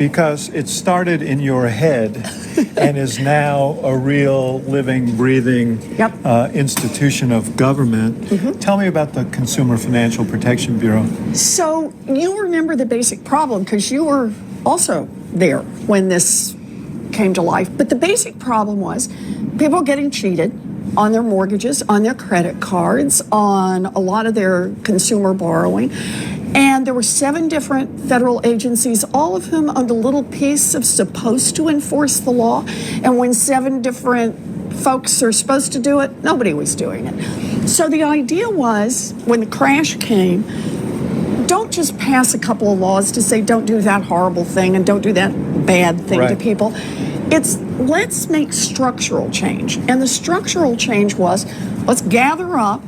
because it started in your head and is now a real living, breathing institution of government. Tell me about the Consumer Financial Protection Bureau. So you remember the basic problem because you were also there when this came to life. But the basic problem was people getting cheated on their mortgages, on their credit cards, on a lot of their consumer borrowing. And there were 7 different federal agencies, all of whom owned a little piece of supposed to enforce the law. And when 7 different folks are supposed to do it, nobody was doing it. So the idea was, when the crash came, don't just pass a couple of laws to say don't do that horrible thing and don't do that bad thing to people. It's let's make structural change. And the structural change was let's gather up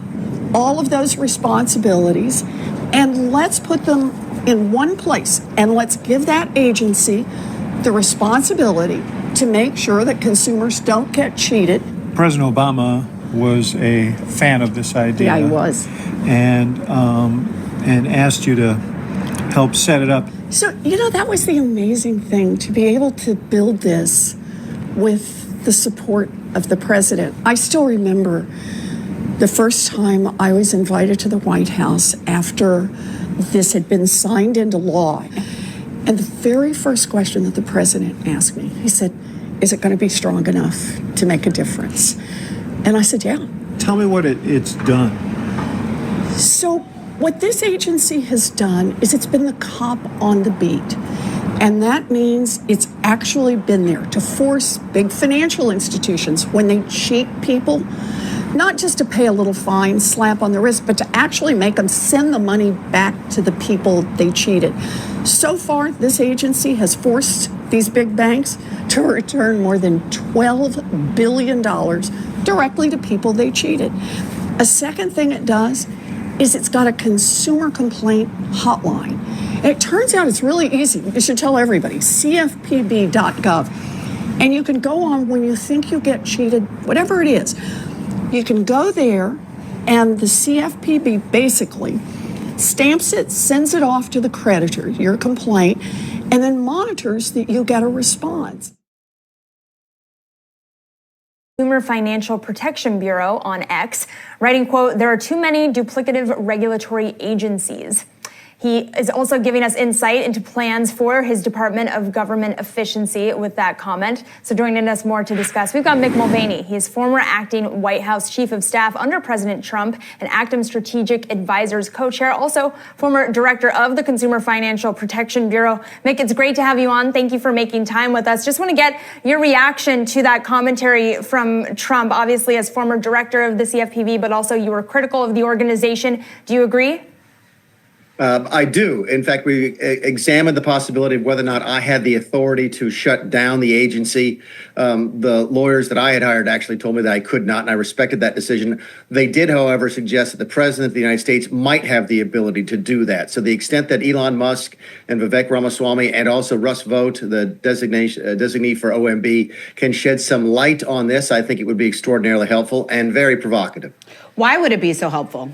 all of those responsibilities and let's put them in one place, and let's give that agency the responsibility to make sure that consumers don't get cheated. President Obama was a fan of this idea. Yeah, he was. And asked you to help set it up. So, that was the amazing thing, to be able to build this with the support of the president. I still remember the first time I was invited to the White House after this had been signed into law. And the very first question that the president asked me, he said, is it going to be strong enough to make a difference? And I said, yeah. Tell me what it's done. So what this agency has done is it's been the cop on the beat. And that means it's actually been there to force big financial institutions when they cheat people, not just to pay a little fine, slap on the wrist, but to actually make them send the money back to the people they cheated. So far, this agency has forced these big banks to return more than $12 billion directly to people they cheated. A second thing it does is it's got a consumer complaint hotline. And it turns out it's really easy. You should tell everybody, CFPB.gov. And you can go on when you think you get cheated, whatever it is. You can go there, and the CFPB basically stamps it, sends it off to the creditor, your complaint, and then monitors that you get a response. Consumer Financial Protection Bureau on X, writing, quote, there are too many duplicative regulatory agencies. He is also giving us insight into plans for his Department of Government Efficiency with that comment. So joining us more to discuss, we've got Mick Mulvaney. He is former acting White House Chief of Staff under President Trump and Actim Strategic Advisors co-chair, also former director of the Consumer Financial Protection Bureau. Mick, it's great to have you on. Thank you for making time with us. Just want to get your reaction to that commentary from Trump, obviously as former director of the CFPB, but also you were critical of the organization. Do you agree? I do. In fact, we examined the possibility of whether or not I had the authority to shut down the agency. The lawyers that I had hired actually told me that I could not, and I respected that decision. They did, however, suggest that the president of the United States might have the ability to do that. So the extent that Elon Musk and Vivek Ramaswamy and also Russ Vought, the designee for OMB, can shed some light on this, I think it would be extraordinarily helpful and very provocative. Why would it be so helpful?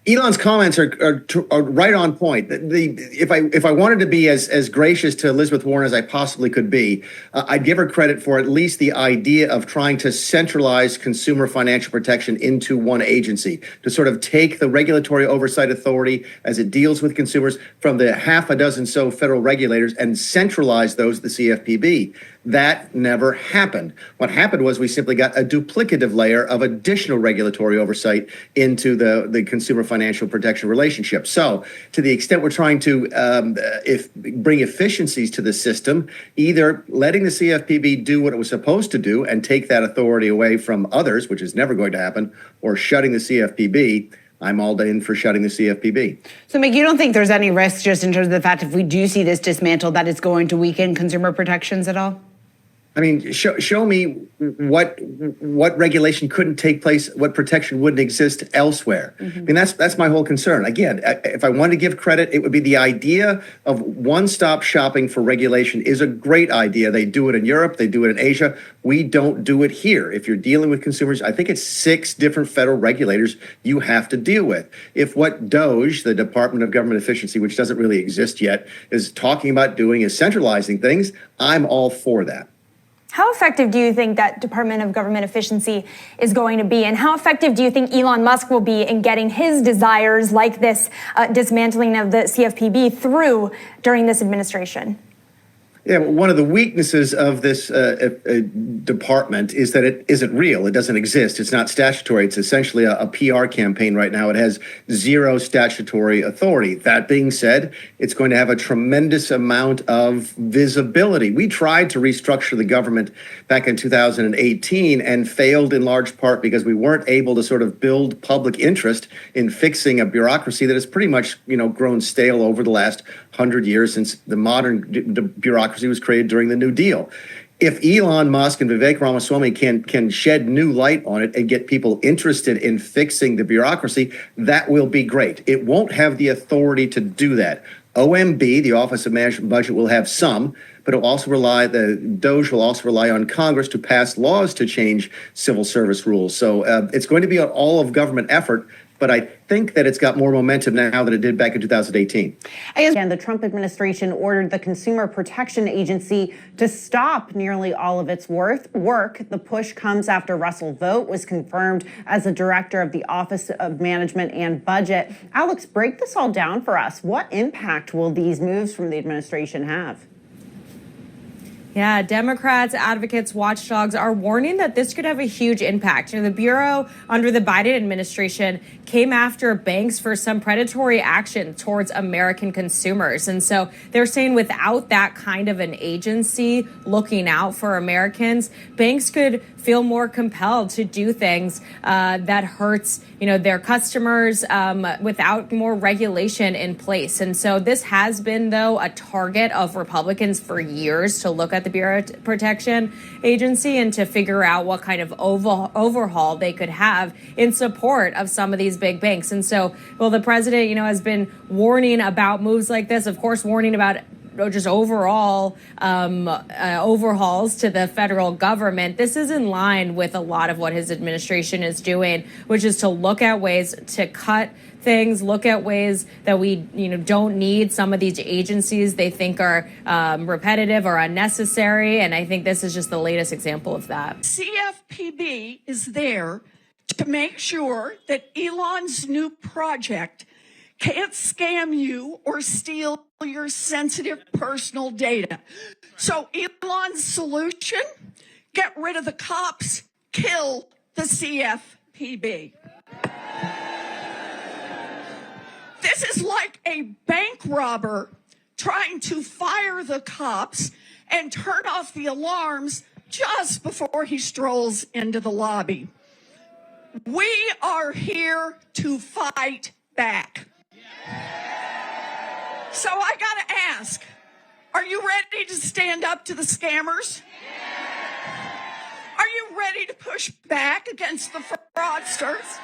Elon's comments are right on point. If I wanted to be as gracious to Elizabeth Warren as I possibly could be, I'd give her credit for at least the idea of trying to centralize consumer financial protection into one agency, to sort of take the regulatory oversight authority as it deals with consumers from the half a dozen so federal regulators and centralize those to the CFPB. That never happened. What happened was we simply got a duplicative layer of additional regulatory oversight into the consumer financial protection relationship. So to the extent we're trying to bring efficiencies to the system, either letting the CFPB do what it was supposed to do and take that authority away from others, which is never going to happen, or shutting the CFPB, I'm all in for shutting the CFPB. So, Mick, you don't think there's any risk just in terms of the fact if we do see this dismantled that it's going to weaken consumer protections at all? I mean, show me what regulation couldn't take place, what protection wouldn't exist elsewhere. I mean, that's my whole concern. Again, if I wanted to give credit, it would be the idea of one-stop shopping for regulation is a great idea. They do it in Europe, they do it in Asia. We don't do it here. If you're dealing with consumers, I think it's 6 different federal regulators you have to deal with. If what DOGE, the Department of Government Efficiency, which doesn't really exist yet, is talking about doing is centralizing things, I'm all for that. How effective do you think that Department of Government Efficiency is going to be? And how effective do you think Elon Musk will be in getting his desires like this dismantling of the CFPB through during this administration? Yeah, one of the weaknesses of this department is that it isn't real. It doesn't exist. It's not statutory. It's essentially a PR campaign right now. It has 0 statutory authority. That being said, it's going to have a tremendous amount of visibility. We tried to restructure the government back in 2018 and failed in large part because we weren't able to sort of build public interest in fixing a bureaucracy that has pretty much, grown stale over the last 100 years since the modern bureaucracy was created during the New Deal. If Elon Musk and Vivek Ramaswamy can shed new light on it and get people interested in fixing the bureaucracy, that will be great. It won't have the authority to do that. OMB, the Office of Management and Budget, will have some, but the DOGE will also rely on Congress to pass laws to change civil service rules. So it's going to be an all-of-government effort, but I think that it's got more momentum now than it did back in 2018. Again, the Trump administration ordered the Consumer Protection Agency to stop nearly all of its work. The push comes after Russell Vought was confirmed as the director of the Office of Management and Budget. Alex, break this all down for us. What impact will these moves from the administration have? Yeah, Democrats, advocates, watchdogs are warning that this could have a huge impact. The Bureau under the Biden administration came after banks for some predatory action towards American consumers. And so they're saying without that kind of an agency looking out for Americans, banks could feel more compelled to do things that hurts, their customers without more regulation in place. And so this has been, though, a target of Republicans for years to look at the Bureau Protection Agency and to figure out what kind of overhaul they could have in support of some of these big banks. And so, the president, has been warning about moves like this, of course, warning about just overall overhauls to the federal government. This is in line with a lot of what his administration is doing, which is to look at ways to cut things, look at ways that we don't need some of these agencies they think are repetitive or unnecessary. And I think this is just the latest example of that. CFPB is there to make sure that Elon's new project can't scam you or steal your sensitive personal data. So Elon's solution, get rid of the cops, kill the CFPB. This is like a bank robber trying to fire the cops and turn off the alarms just before he strolls into the lobby. We are here to fight back. So I gotta ask, are you ready to stand up to the scammers? Are you ready to push back against the fraudsters?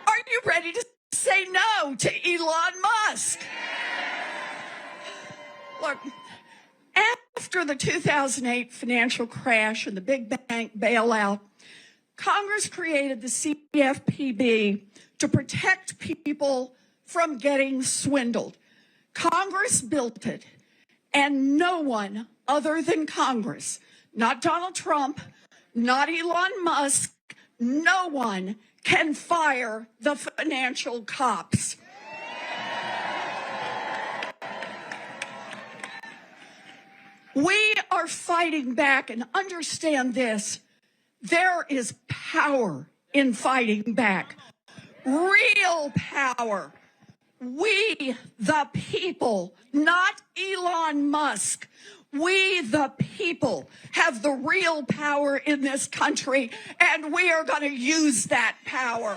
Are you ready to say no to Elon Musk? Look, after the 2008 financial crash and the big bank bailout, Congress created the CFPB to protect people from getting swindled. Congress built it, and no one other than Congress, not Donald Trump, not Elon Musk, no one can fire the financial cops. We are fighting back, and understand this, there is power in fighting back. Real power. We, the people, not Elon Musk, we, the people, have the real power in this country, and we are going to use that power.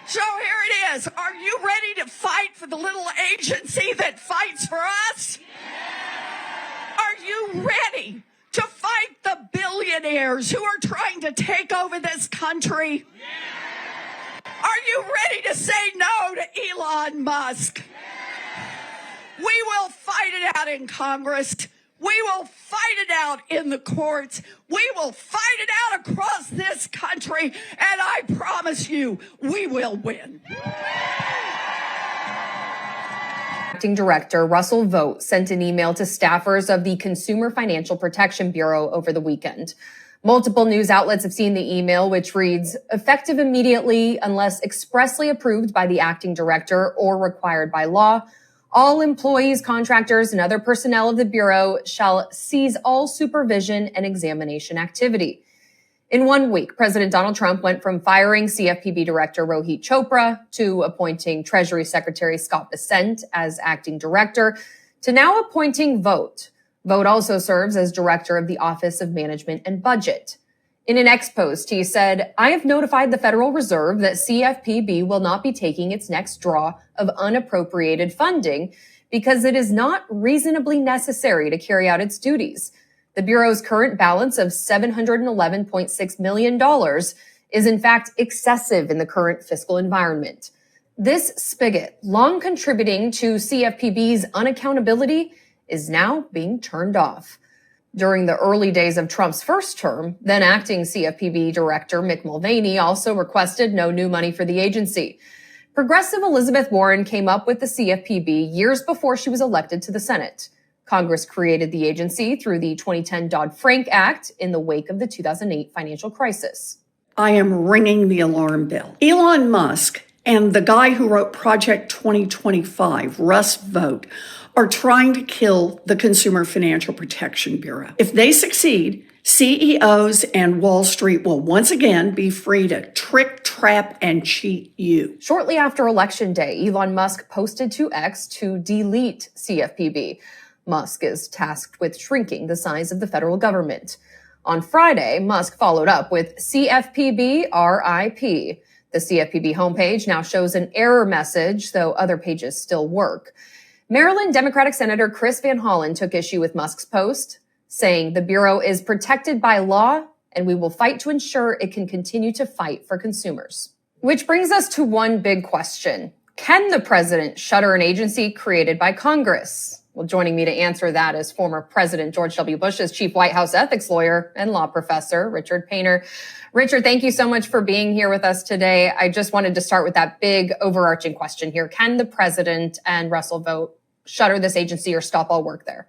So here it is. Are you ready to fight for the little agency that fights for us? you ready to fight the billionaires who are trying to take over this country? Are you ready to say no to Elon Musk? We will fight it out in Congress. We will fight it out in the courts. We will fight it out across this country. And I promise you, we will win. Acting Director Russell Vought sent an email to staffers of the Consumer Financial Protection Bureau over the weekend. Multiple news outlets have seen the email, which reads, effective immediately unless expressly approved by the acting director or required by law. All employees, contractors, and other personnel of the Bureau shall cease all supervision and examination activity. In 1 week, President Donald Trump went from firing CFPB Director Rohit Chopra to appointing Treasury Secretary Scott Bessent as acting director to now appointing Vought. Vought also serves as director of the Office of Management and Budget. In an ex post, he said, I have notified the Federal Reserve that CFPB will not be taking its next draw of unappropriated funding because it is not reasonably necessary to carry out its duties. The Bureau's current balance of $711.6 million is in fact excessive in the current fiscal environment. This spigot, long contributing to CFPB's unaccountability, is now being turned off. During the early days of Trump's first term, then acting CFPB Director Mick Mulvaney also requested no new money for the agency. Progressive Elizabeth Warren came up with the CFPB years before she was elected to the Senate. Congress created the agency through the 2010 Dodd-Frank Act in the wake of the 2008 financial crisis. I am ringing the alarm bell. Elon Musk and the guy who wrote Project 2025, Russ Vought, are trying to kill the Consumer Financial Protection Bureau. If they succeed, CEOs and Wall Street will once again be free to trick, trap, and cheat you. Shortly after Election Day, Elon Musk posted to X to delete CFPB. Musk is tasked with shrinking the size of the federal government. On Friday, Musk followed up with CFPB RIP. The CFPB homepage now shows an error message, though other pages still work. Maryland Democratic Senator Chris Van Hollen took issue with Musk's post, saying the Bureau is protected by law and we will fight to ensure it can continue to fight for consumers. Which brings us to one big question. Can the president shutter an agency created by Congress? Well, joining me to answer that is former President George W. Bush's chief White House ethics lawyer and law professor, Richard Painter. Richard, thank you so much for being here with us today. I just wanted to start with that big overarching question here. Can the president and Russell Vought shutter this agency or stop all work there?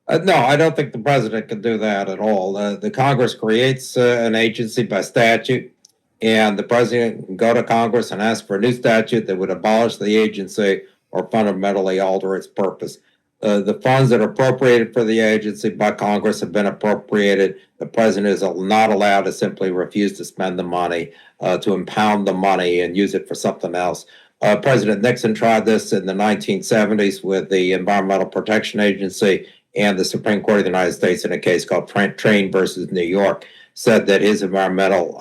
No, I don't think the president can do that at all. The Congress creates an agency by statute, and the president can go to Congress and ask for a new statute that would abolish the agency or fundamentally alter its purpose. The funds that are appropriated for the agency by Congress have been appropriated. The president is not allowed to simply refuse to spend the money, to impound the money and use it for something else. President Nixon tried this in the 1970s with the Environmental Protection Agency, and the Supreme Court of the United States in a case called Train versus New York said that his Environmental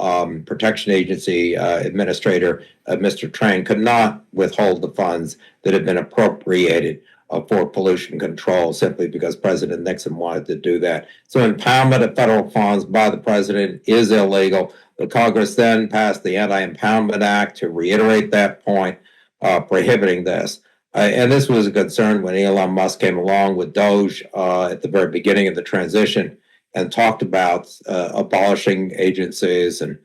Protection Agency administrator, Mr. Train, could not withhold the funds that had been appropriated for pollution control simply because President Nixon wanted to do that. So impoundment of federal funds by the president is illegal. The Congress then passed the Anti-Impoundment Act to reiterate that point, prohibiting this. And this was a concern when Elon Musk came along with Doge at the very beginning of the transition and talked about abolishing agencies and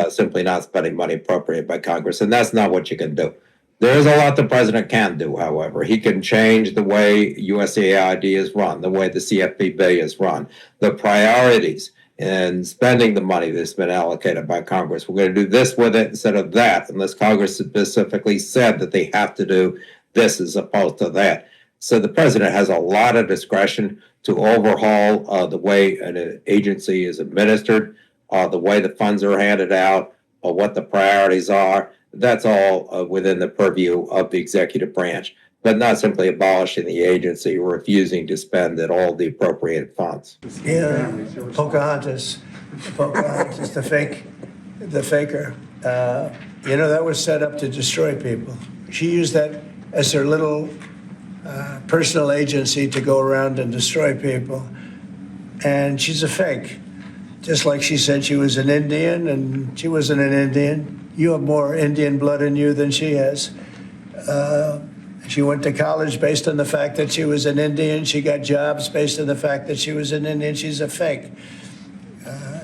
simply not spending money appropriated by Congress. And that's not what you can do. There is a lot the president can do, however. He can change the way USAID is run, the way the CFPB is run, the priorities in spending the money that's been allocated by Congress. We're going to do this with it instead of that, unless Congress specifically said that they have to do this as opposed to that. So the president has a lot of discretion to overhaul the way an agency is administered, the way the funds are handed out, or what the priorities are. That's all within the purview of the executive branch, but not simply abolishing the agency or refusing to spend at all the appropriated funds. Yeah, Pocahontas, the faker. That was set up to destroy people. She used that as her little personal agency to go around and destroy people. And she's a fake. Just like she said she was an Indian, and she wasn't an Indian. You have more Indian blood in you than she has. She went to college based on the fact that she was an Indian. She got jobs based on the fact that she was an Indian. She's a fake.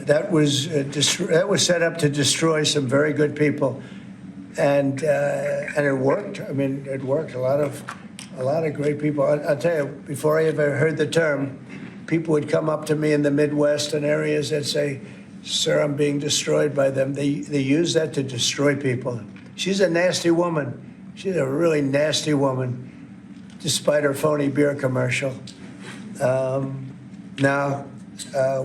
That was set up to destroy some very good people, and it worked. I mean, it worked. A lot of great people. I'll tell you, before I ever heard the term, people would come up to me in the Midwest and areas that say, "Sir, I'm being destroyed by them." They use that to destroy people. She's a nasty woman. She's a really nasty woman, despite her phony beer commercial.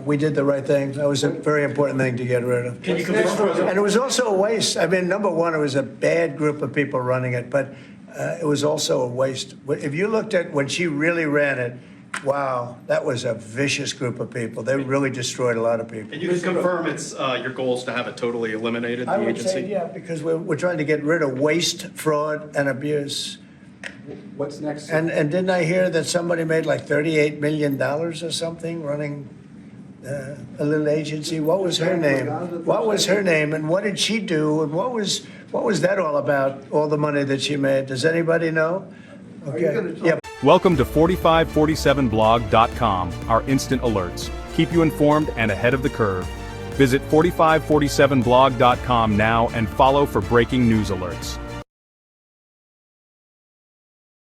We did the right thing. That was a very important thing to get rid of. And it was also a waste. I mean, number one, it was a bad group of people running it, but it was also a waste. If you looked at when she really ran it, wow, that was a vicious group of people. They really destroyed a lot of people. And you can confirm it's your goal is to have it totally eliminated, I the would agency? say, yeah, because we're trying to get rid of waste, fraud, and abuse. What's next? And didn't I hear that somebody made like $38 million or something running a little agency? What was her name? What was her name? And what did she do? And what was that all about? All the money that she made? Does anybody know? Okay. Yeah. Welcome to 4547blog.com, our instant alerts. Keep you informed and ahead of the curve. Visit 4547blog.com now and follow for breaking news alerts.